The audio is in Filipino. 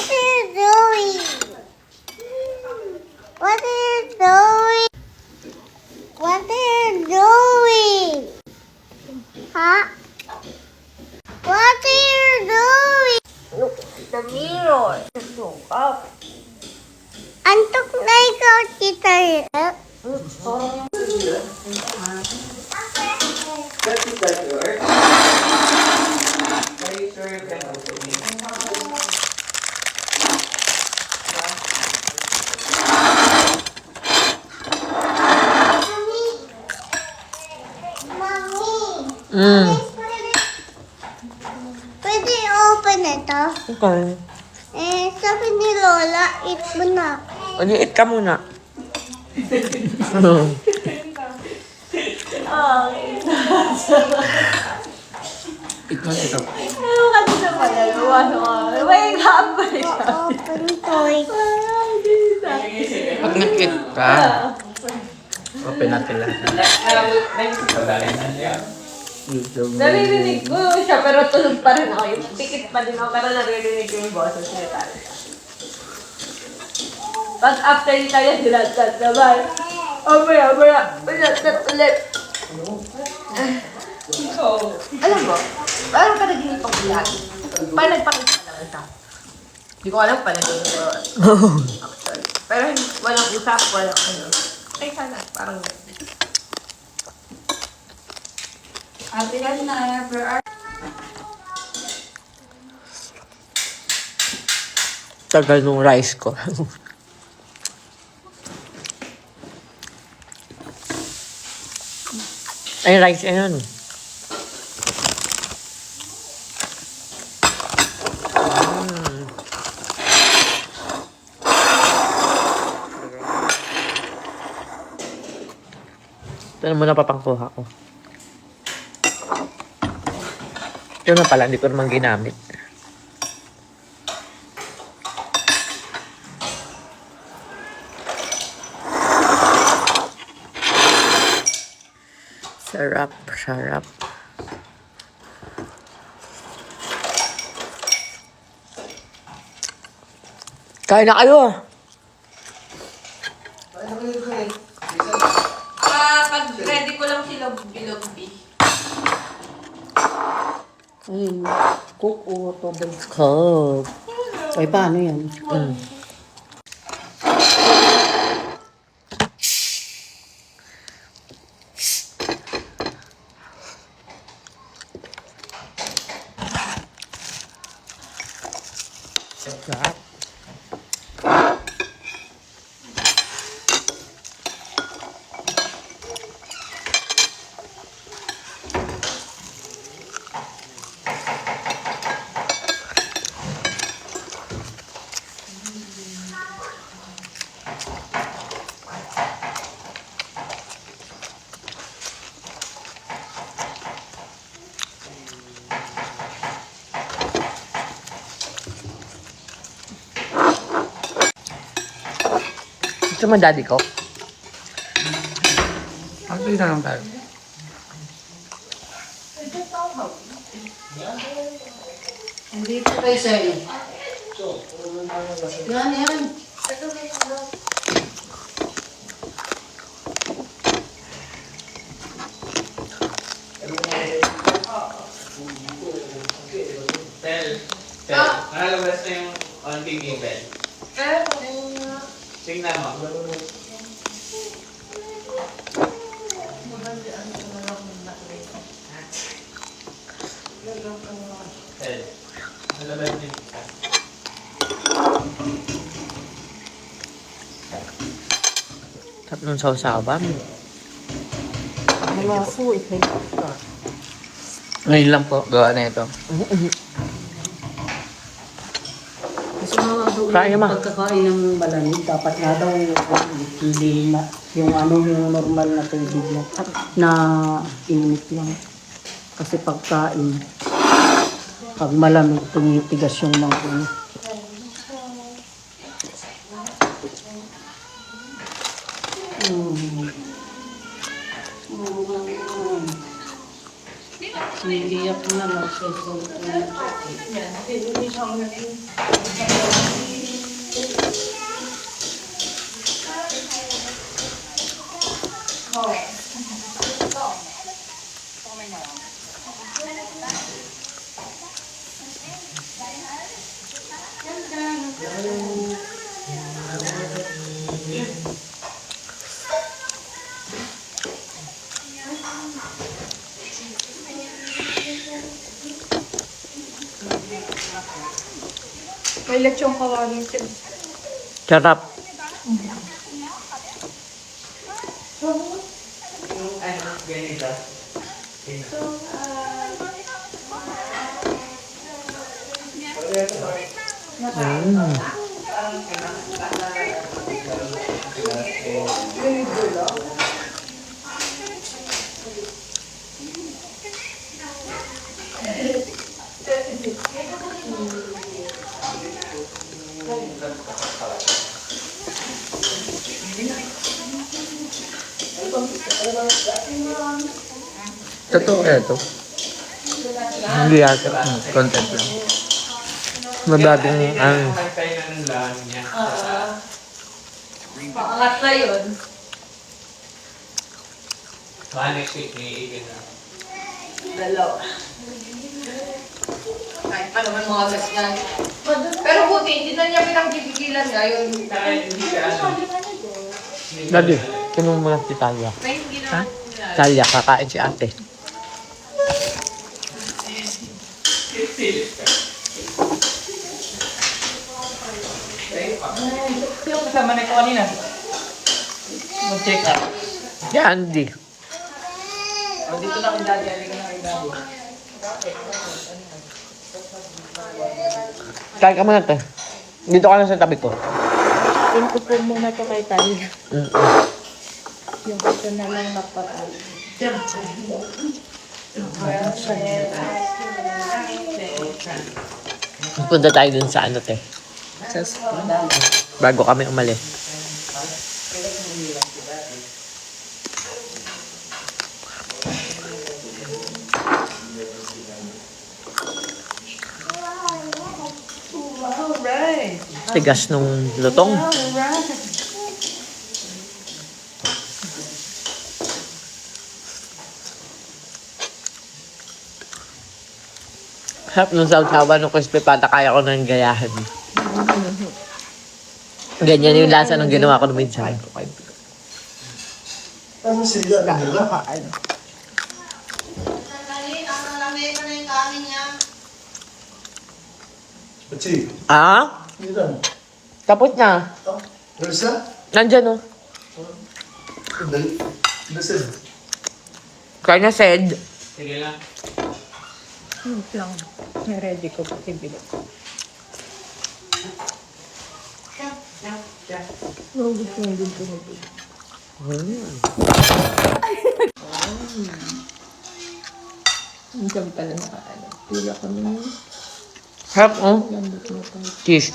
What are you doing? What are you doing? What are you doing? Huh? What are you doing? Look at the mirror. Look up. Antok na ikaw, Tita Rhea. That is that yours? Are you sure you can open it? Mommy, pwede open ito? Okay. Sabi ni Lola, eat mo na. Mag-iit ka muna. Ito. Open toy. Pag nag-eat ka, open natin lahat. Naririnig ko siya, pero tulog pa rin ako. Yung pikit pa din ako, pero naririnig ko yung boses niya tayo. Pag after ni tayo, hilatat naman. Abaya, hilatat ulit. Alam mo, parang ka naghinip ako lahat. Parang nagpakita ka lang ito. Hindi ko alam pa naghinip ko. Actually. Pero walang usap, walang ano. Ay, sana, parang Ate na, Tagal nung rice ko. Ay, rice yan. Ito na muna papangkuha ko. Ito na pala, hindi ko naman ginamit. Sarap, sarap. Kain na kayo. pag ready ko lang sila bilog-bi. Cook o tubig. Cook. Ay, paano yan? Sarap. Gusto mo daddy ko? Pag-iit na lang tayo. Hindi ko kayo sa'yo. Yan, yan. Nakalabas na yung onting email. Tingnan mo. Nalabas na yung Sarap nung sausawan. Wala po, ito. Ngayon lang po, gawa na ito. Kasi nga daw Kaya yung ma. pagkakain ng malamig, dapat nga daw hindi na, yung ano, yung normal na tubig lang, na init lang. Kasi pagkain, pag malamig, tumitigas yung mga ano. Naiiyak na lang siya. May lechong kawali siya. Sarap. Totoo kaya ito. Hindi yata. Content lang. Mabagong Paangat na yun. Next week, may even na. Dalawa. Kahit pa naman mga gas na. Pero buti, hindi na niya pinagpipigilan ngayon. Hindi siya Daddy, tinong mga si Talia. Na hindi na. Ha? Talia, kakain si ate. Yung kasama na ito kanina. Mag-check up. Yan, di. Dito na kay Daddy. Halika na kay Daddy. Kain ka muna, te. Dito ka na sa tabi ko. Ito po muna ito kay Talia. Yung ito na lang napatay. Punta tayo dun sa ano, te. Bago kami umalis. Alright. Tigas nung lutong. Sarap nung sausawan ng crispy pata, kaya ko nang gayahin. Ganyan yung lasa ng ginawa ko ng minsan. Ano sila? Ano nila? Pachi, Ah? hindi lang. Tapos na. Elsa? Nandyan, oh. Dali. Listen. Kaya na said. Sige lang. Wait lang. Ready ko pati bilik. Oh, gusto mo din ito. Ang sabi pala na ano. Pila ko naman. Sarap, oh. Lambot na tayo. Cheese.